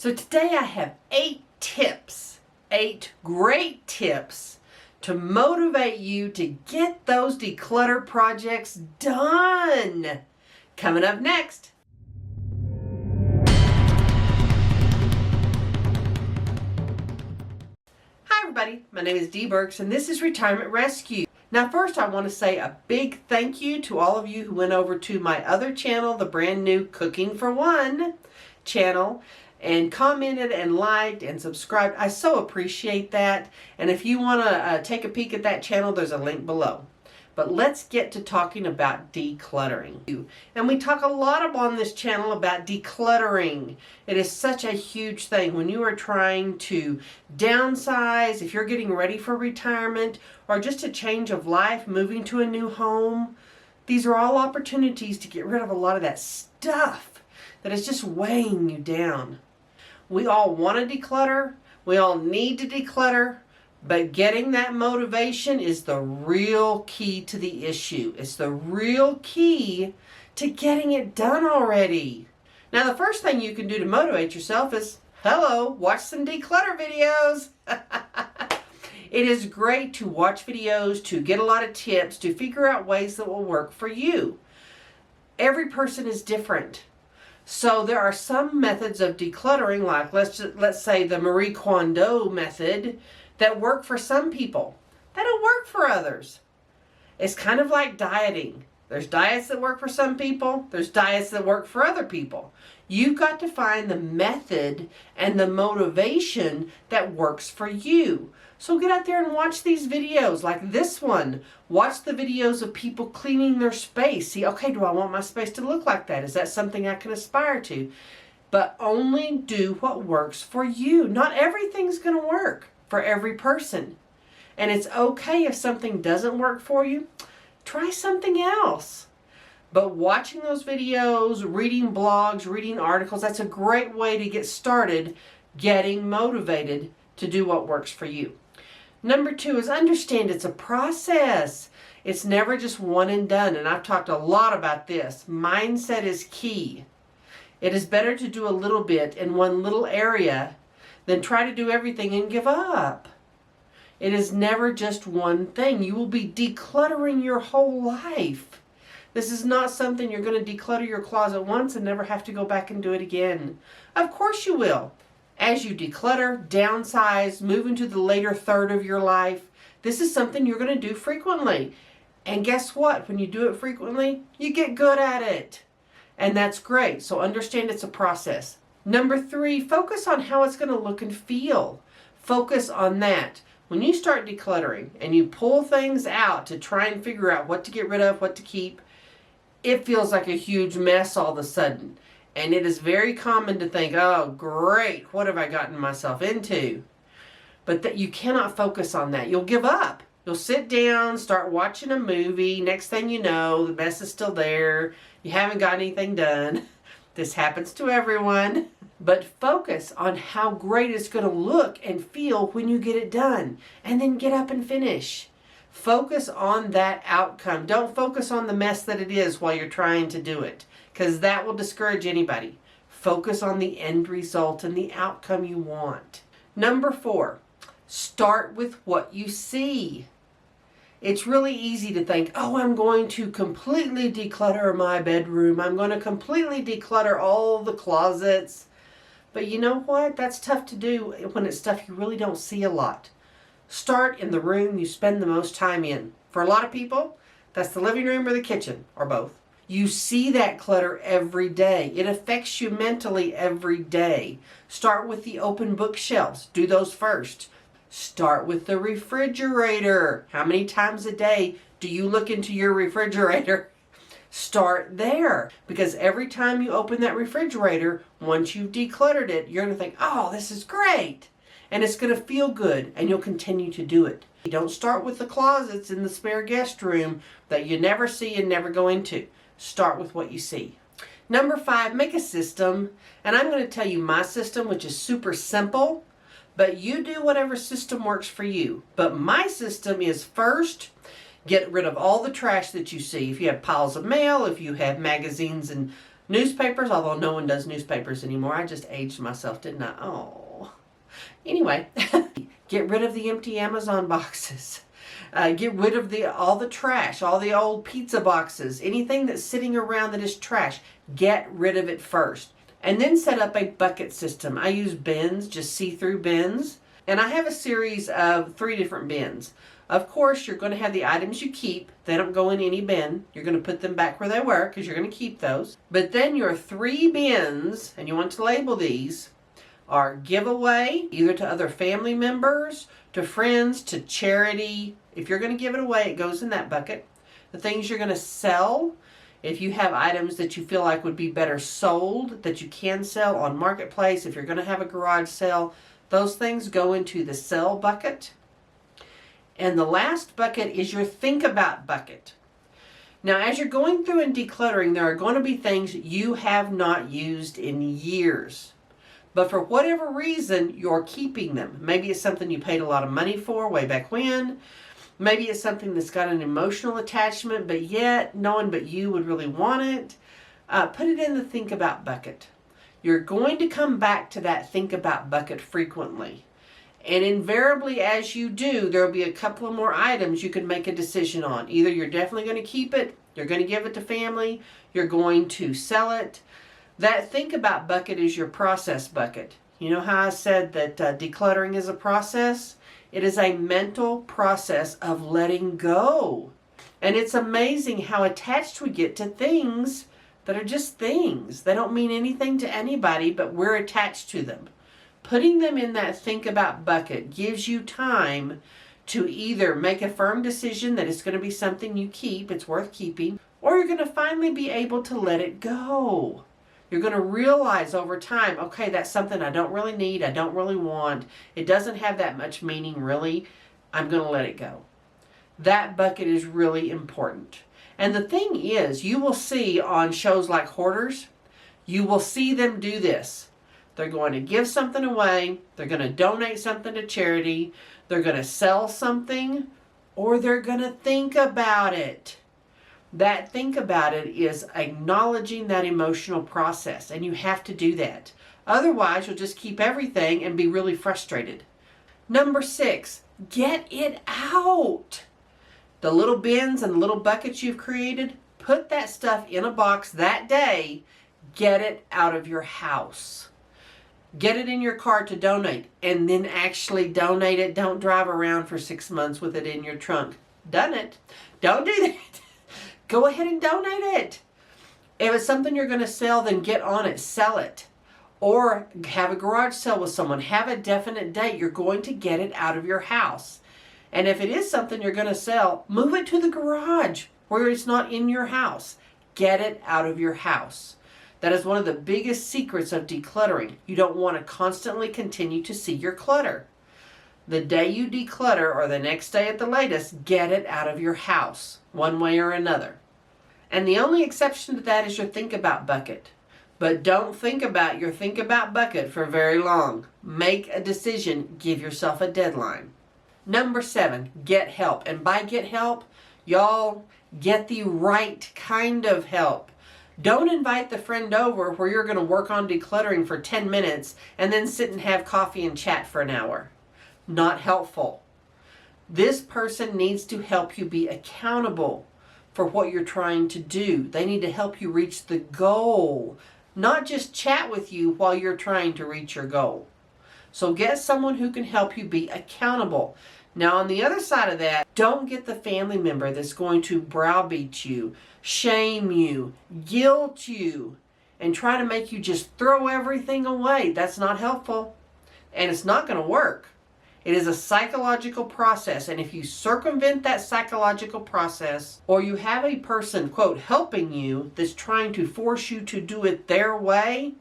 So today I have 8 tips, 8 great tips to motivate you to get those declutter projects done. Coming up next. Hi everybody, my name is Dee Burks and this is Retirement Rescue. Now first I want to say a big thank you to all of you who went over to my other channel, the brand new Cooking for One channel, and commented and liked and subscribed. I so appreciate that. And if you want to take a peek at that channel, there's a link below. But let's get to talking about decluttering. And we talk a lot on this channel about decluttering. It is such a huge thing when you are trying to downsize, if you're getting ready for retirement, or just a change of life, moving to a new home. These are all opportunities to get rid of a lot of that stuff that is just weighing you down. We all want to declutter. We all need to declutter. But getting that motivation is the real key to the issue. It's the real key to getting it done already. Now, the first thing you can do to motivate yourself is, watch some declutter videos. It is great to watch videos, to get a lot of tips, to figure out ways that will work for you. Every person is different. So there are some methods of decluttering, like let's say the Marie Kondo method, that work for some people. They don't work for others. It's kind of like dieting. There's diets that work for some people. There's diets that work for other people. You've got to find the method and the motivation that works for you. So get out there and watch these videos like this one. Watch the videos of people cleaning their space. See, okay, do I want my space to look like that? Is that something I can aspire to? But only do what works for you. Not everything's going to work for every person. And it's okay if something doesn't work for you. Try something else. But watching those videos, reading blogs, reading articles, that's a great way to get started getting motivated to do what works for you. Number 2 is understand it's a process. It's never just one and done. And I've talked a lot about this. Mindset is key. It is better to do a little bit in one little area than try to do everything and give up. It is never just one thing. You will be decluttering your whole life. This is not something you're going to declutter your closet once and never have to go back and do it again. Of course you will. As you declutter, downsize, move into the later third of your life, this is something you're going to do frequently. And guess what? When you do it frequently, you get good at it. And that's great. So understand it's a process. Number 3, focus on how it's going to look and feel. Focus on that. When you start decluttering and you pull things out to try and figure out what to get rid of, what to keep, it feels like a huge mess all of a sudden. And it is very common to think, oh, great, what have I gotten myself into? But that you cannot focus on that. You'll give up. You'll sit down, start watching a movie. Next thing you know, the mess is still there. You haven't got anything done. This happens to everyone. But focus on how great it's going to look and feel when you get it done. And then get up and finish. Focus on that outcome. Don't focus on the mess that it is while you're trying to do it, because that will discourage anybody. Focus on the end result and the outcome you want. Number 4, start with what you see. It's really easy to think, oh, I'm going to completely declutter my bedroom. I'm going to completely declutter all the closets. But you know what? That's tough to do when it's stuff you really don't see a lot. Start in the room you spend the most time in. For a lot of people, that's the living room or the kitchen, or both. You see that clutter every day. It affects you mentally every day. Start with the open bookshelves. Do those first. Start with the refrigerator. How many times a day do you look into your refrigerator? Start there. Because every time you open that refrigerator, once you've decluttered it, you're going to think, oh, this is great. And it's going to feel good, and you'll continue to do it. You don't start with the closets in the spare guest room that you never see and never go into. Start with what you see. Number 5, make a system. And I'm going to tell you my system, which is super simple. But you do whatever system works for you. But my system is first, get rid of all the trash that you see. If you have piles of mail, if you have magazines and Newspapers, although no one does newspapers anymore. I just aged myself, didn't I? Oh. Anyway, get rid of the empty Amazon boxes. Get rid of all the trash, all the old pizza boxes, anything that's sitting around that is trash. Get rid of it first. And then set up a bucket system. I use bins, just see-through bins. And I have a series of 3 different bins. Of course, you're going to have the items you keep. They don't go in any bin. You're going to put them back where they were because you're going to keep those. But then your 3 bins, and you want to label these, are giveaway, either to other family members, to friends, to charity. If you're going to give it away, it goes in that bucket. The things you're going to sell, if you have items that you feel like would be better sold, that you can sell on Marketplace, if you're going to have a garage sale, those things go into the sell bucket. And the last bucket is your think about bucket. Now, as you're going through and decluttering, there are going to be things you have not used in years. But for whatever reason, you're keeping them. Maybe it's something you paid a lot of money for way back when. Maybe it's something that's got an emotional attachment, but yet no one but you would really want it. Put it in the think about bucket. You're going to come back to that think about bucket frequently. And invariably, as you do, there will be a couple of more items you can make a decision on. Either you're definitely going to keep it, you're going to give it to family, you're going to sell it. That think about bucket is your process bucket. You know how I said that decluttering is a process? It is a mental process of letting go. And it's amazing how attached we get to things that are just things. They don't mean anything to anybody, but we're attached to them. Putting them in that think about bucket gives you time to either make a firm decision that it's going to be something you keep, it's worth keeping, or you're going to finally be able to let it go. You're going to realize over time, okay, that's something I don't really need, I don't really want, it doesn't have that much meaning really, I'm going to let it go. That bucket is really important. And the thing is, you will see on shows like Hoarders, you will see them do this. They're going to give something away, they're going to donate something to charity, they're going to sell something, or they're going to think about it. That think about it is acknowledging that emotional process, and you have to do that. Otherwise, you'll just keep everything and be really frustrated. Number 6, get it out. The little bins and little buckets you've created, put that stuff in a box that day. Get it out of your house. Get it in your car to donate, and then actually donate it. Don't drive around for 6 months with it in your trunk. Done it. Don't do that. Go ahead and donate it. If it's something you're going to sell, then get on it. Sell it. Or have a garage sale with someone. Have a definite date. You're going to get it out of your house. And if it is something you're going to sell, move it to the garage where it's not in your house. Get it out of your house. That is one of the biggest secrets of decluttering. You don't want to constantly continue to see your clutter. The day you declutter, or the next day at the latest, get it out of your house, one way or another. And the only exception to that is your think about bucket. But don't think about your think about bucket for very long. Make a decision. Give yourself a deadline. Number 7, get help. And by get help, y'all, get the right kind of help. Don't invite the friend over where you're going to work on decluttering for 10 minutes and then sit and have coffee and chat for an hour. Not helpful. This person needs to help you be accountable for what you're trying to do. They need to help you reach the goal, not just chat with you while you're trying to reach your goal. So get someone who can help you be accountable. Now, on the other side of that, don't get the family member that's going to browbeat you, shame you, guilt you, and try to make you just throw everything away. That's not helpful, and it's not going to work. It is a psychological process, and if you circumvent that psychological process, or you have a person, quote, helping you that's trying to force you to do it their way,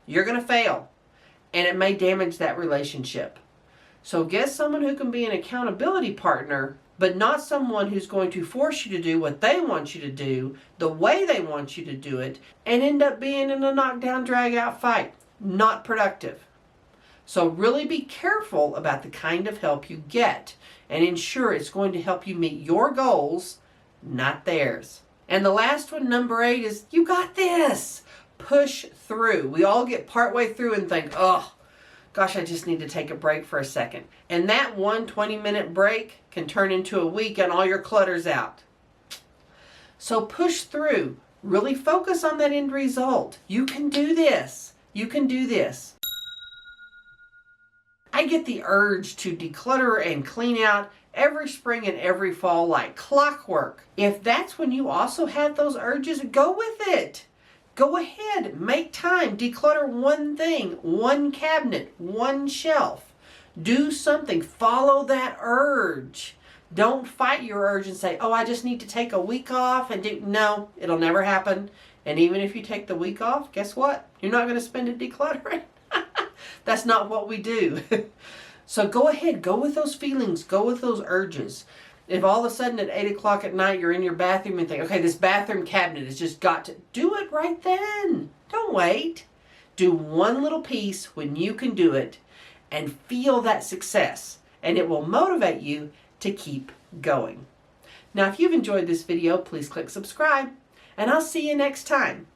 you're going to fail, and it may damage that relationship. So get someone who can be an accountability partner, but not someone who's going to force you to do what they want you to do, the way they want you to do it, and end up being in a knockdown, drag-out fight. Not productive. So really be careful about the kind of help you get and ensure it's going to help you meet your goals, not theirs. And the last one, number 8, is you got this. push through. We all get partway through and think, oh, gosh, I just need to take a break for a second. And that 20-minute break can turn into a week and all your clutter's out. So push through. Really focus on that end result. You can do this. You can do this. I get the urge to declutter and clean out every spring and every fall like clockwork. If that's when you also have those urges, go with it. Go ahead, make time, declutter one thing, one cabinet, one shelf. Do something, follow that urge. Don't fight your urge and say, oh, I just need to take a week off and do, no, it'll never happen. And even if you take the week off, guess what? You're not going to spend it decluttering. That's not what we do. So go ahead, go with those feelings, go with those urges. If all of a sudden at 8 o'clock at night you're in your bathroom and think, okay, this bathroom cabinet has just got to, do it right then. Don't wait. Do one little piece when you can do it and feel that success. And it will motivate you to keep going. Now, if you've enjoyed this video, please click subscribe and I'll see you next time.